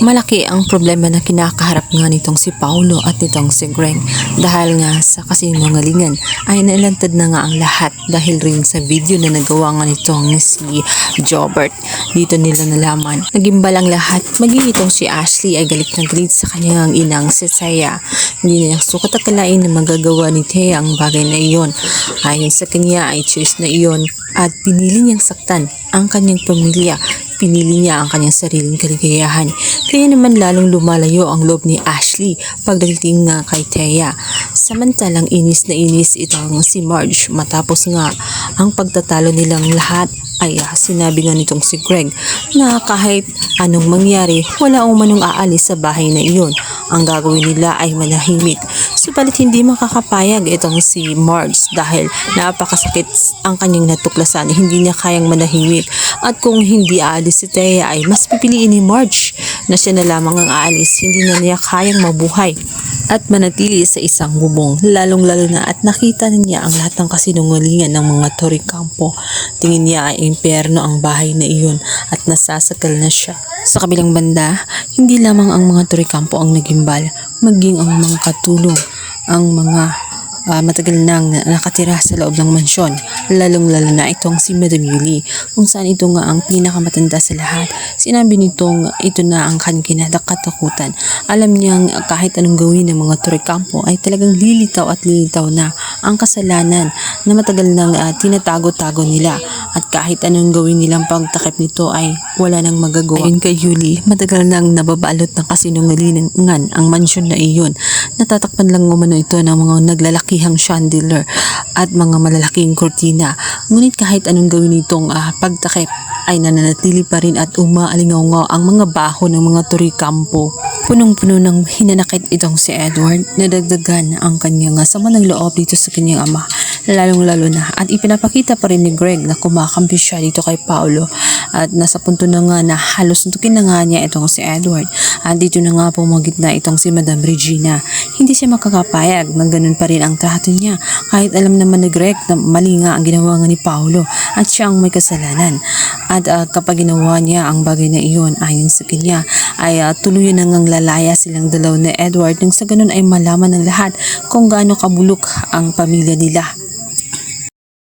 Malaki ang problema na kinakaharap nga nitong si Paolo at nitong si Greg dahil nga sa kasinungalingan ay nailantad na nga ang lahat dahil rin sa video na nagawa nga nitong si Jobert. Dito nila nalaman nagimbal ang lahat, maging itong si Ashley ay galit na galit sa kanyang inang si Thea. Hindi niya sukat akalain na magagawa ni Thea ang bagay na iyon. Ayon sa kanya ay choice na iyon at pinili niyang saktan ang kanyang pamilya. Pinili niya ang kanyang sariling kaligayahan. Kaya naman lalong lumalayo ang loob ni Ashley pagdating nga kay Thea. Samantalang inis na inis itong si Marge matapos nga ang pagtatalo nilang lahat ay sinabi nga nitong si Greg na kahit anong mangyari wala umanong aalis sa bahay na iyon. Ang gagawin nila ay manahimik. Subalit hindi makakapayag itong si Marge dahil napakasakit ang kanyang natuklasan. Hindi niya kayang manahimik at kung hindi aalis si Thea ay mas pipiliin ni Marge na siya na lamang ang aalis. Hindi na niya kayang mabuhay at manatili sa isang bubong, lalong-lalo na at nakita niya ang lahat ng kasinungalingan ng mga Torrecampo. Tingin niya ay impyerno ang bahay na iyon at nasasakal na siya. Sa kabilang banda, hindi lamang ang mga Torrecampo ang nagimbal, maging ang mga katulong, ang mga matagal nang nakatira sa loob ng mansyon, lalong-lalo na itong si Madam Yuli, kung saan ito nga ang pinakamatanda sa lahat. Sinabi nitong ito na ang kanyang kinakatakutan. Alam niyang kahit anong gawin ng mga Torrecampo ay talagang lilitaw at lilitaw na ang kasalanan na matagal nang tinatago-tago nila at kahit anong gawin nilang pagtakip nito ay wala nang magagawa. Ayon kay Yuli, matagal nang nababalot ng kasinungalingan ang mansyon na iyon. Natatakpan lang umano ito ng mga naglalakihang chandelier at mga malalaking kurtina. Ngunit kahit anong gawin nitong pagtakip ay nananatili pa rin at umaalingaw ang mga baho ng mga Torrecampo. Punong-puno ng hinanakit itong si Edward, nadagdagan ang kanyang sama ng loob dito sa kanyang ama, lalong-lalo na at ipinapakita pa rin ni Greg na kumakampi siya dito kay Paolo at nasa punto na nga na halos suntukin na nga niya itong si Edward at dito na nga pumagit na itong si Madam Regina. Hindi siya makakapayag na ganun pa rin ang trato niya kahit alam naman ni Greg na mali nga ang ginawa nga ni Paolo at siya ang may kasalanan. At kapag ginawa niya ang bagay na iyon ayon sa kanya ay tuluyan na ngang lalaya silang dalaw na Edward nang sa ganun ay malaman ng lahat kung gaano kabulok ang pamilya nila.